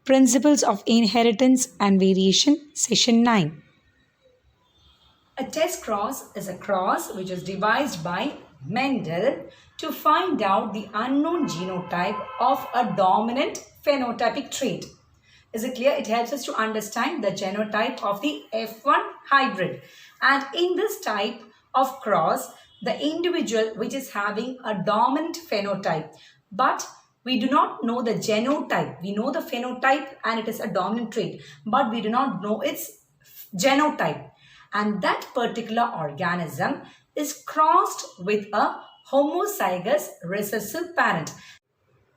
Principles of Inheritance and Variation, Session 9. A test cross is a cross which is devised by Mendel to find out the unknown genotype of a dominant phenotypic trait. Is it clear? It helps us to understand the genotype of the F1 hybrid. And in this type of cross, the individual which is having a dominant phenotype, but we do not know the genotype. We know the phenotype and it is a dominant trait, but we do not know its genotype. And that particular organism is crossed with a homozygous recessive parent.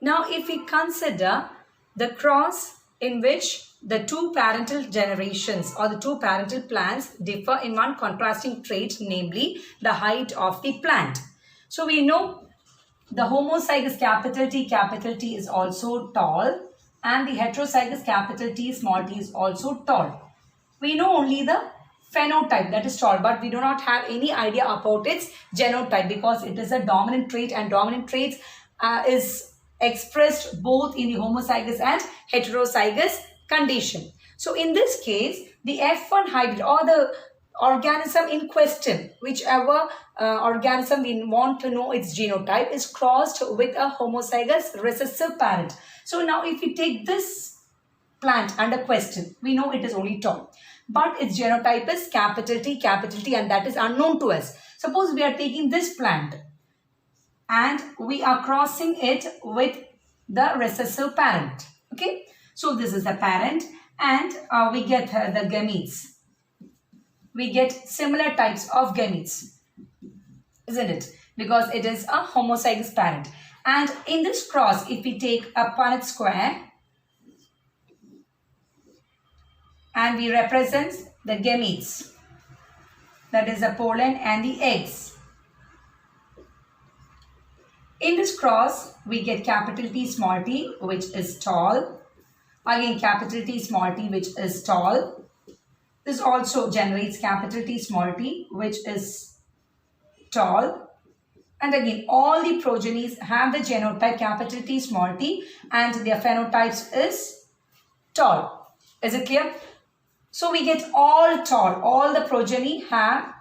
Now, if we consider the cross in which the two parental generations or the two parental plants differ in one contrasting trait, namely the height of the plant. So we know the homozygous capital T is also tall, and the heterozygous capital T small t is also tall. We know only the phenotype, that is tall, but we do not have any idea about its genotype because it is a dominant trait, and dominant traits is expressed both in the homozygous and heterozygous condition. So in this case, the F1 hybrid or the organism in question, whichever organism we want to know its genotype, is crossed with a homozygous recessive parent. So now if we take this plant under question, we know it is only tall, but its genotype is capital T, and that is unknown to us. Suppose we are taking this plant and we are crossing it with the recessive parent. Okay, so this is the parent, and we get the gametes. We get similar types of gametes, isn't it? Because it is a homozygous parent. And in this cross, if we take a Punnett square and we represent the gametes, that is the pollen and the eggs. In this cross, we get capital T small t, which is tall. Again, capital T small t, which is tall. This also generates capital T small t, which is tall. And again, all the progenies have the genotype capital T small t, and their phenotypes is tall. Is it clear? So we get all tall. All the progeny have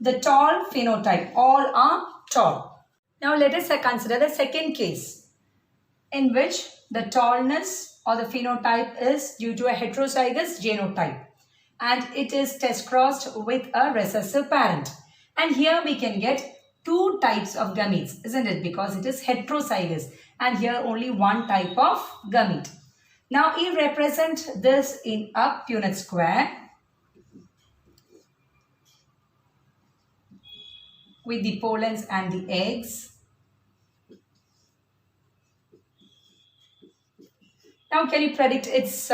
the tall phenotype. All are tall. Now let us consider the second case in which the tallness or the phenotype is due to a heterozygous genotype, and it is test crossed with a recessive parent. And here we can get two types of gametes, isn't it? Because it is heterozygous, and here only one type of gamete. Now we represent this in a Punnett square with the pollens and the eggs. Now can you predict its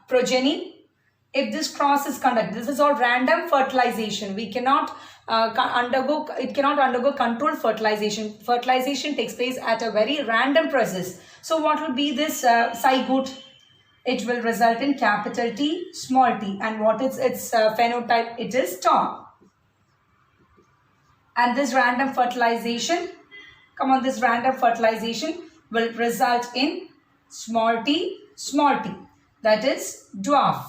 progeny? If this cross is conducted, this is all random fertilization. We cannot it cannot undergo controlled fertilization. Fertilization takes place at a very random process. So what will be this zygote? It will result in capital T small t. And what is its phenotype? It is tall. And this random fertilization, this random fertilization will result in small t, that is dwarf.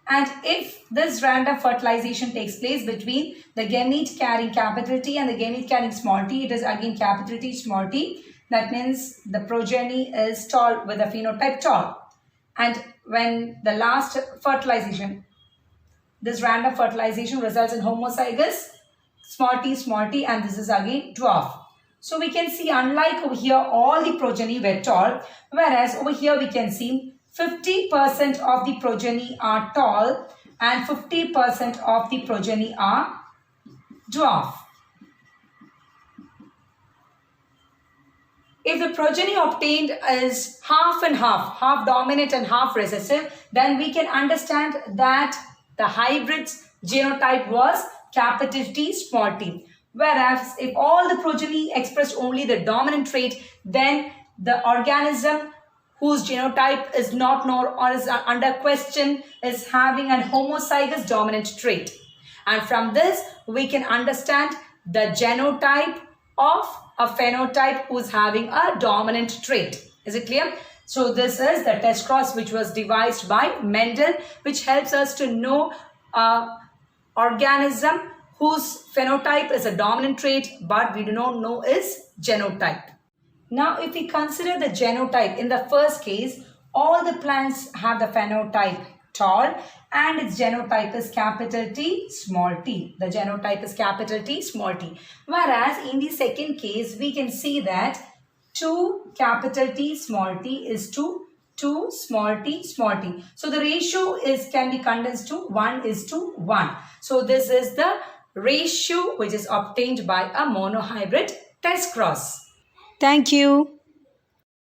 And if this random fertilization takes place between the gamete carrying capital T and the gamete carrying small t, it is again capital T, small t. That means the progeny is tall with a phenotype tall. And when the last fertilization, this random fertilization results in homozygous small t, and this is again dwarf. So we can see, unlike over here, all the progeny were tall, whereas over here we can see 50% of the progeny are tall and 50% of the progeny are dwarf. If the progeny obtained is half and half dominant and half recessive, then we can understand that the hybrid's genotype was capital T small t. Whereas if all the progeny expressed only the dominant trait, then the organism whose genotype is not known or is under question is having an homozygous dominant trait. And from this, we can understand the genotype of a phenotype who's having a dominant trait. Is it clear? So this is the test cross which was devised by Mendel, which helps us to know organism whose phenotype is a dominant trait, but we do not know its genotype. Now, if we consider the genotype, in the first case, all the plants have the phenotype tall and its genotype is capital T, small t. The genotype is capital T, small t. Whereas in the second case, we can see that 2 capital T, small t is to 2 small t, small t. So the ratio can be condensed to 1:1. So this is the ratio which is obtained by a monohybrid test cross. Thank you.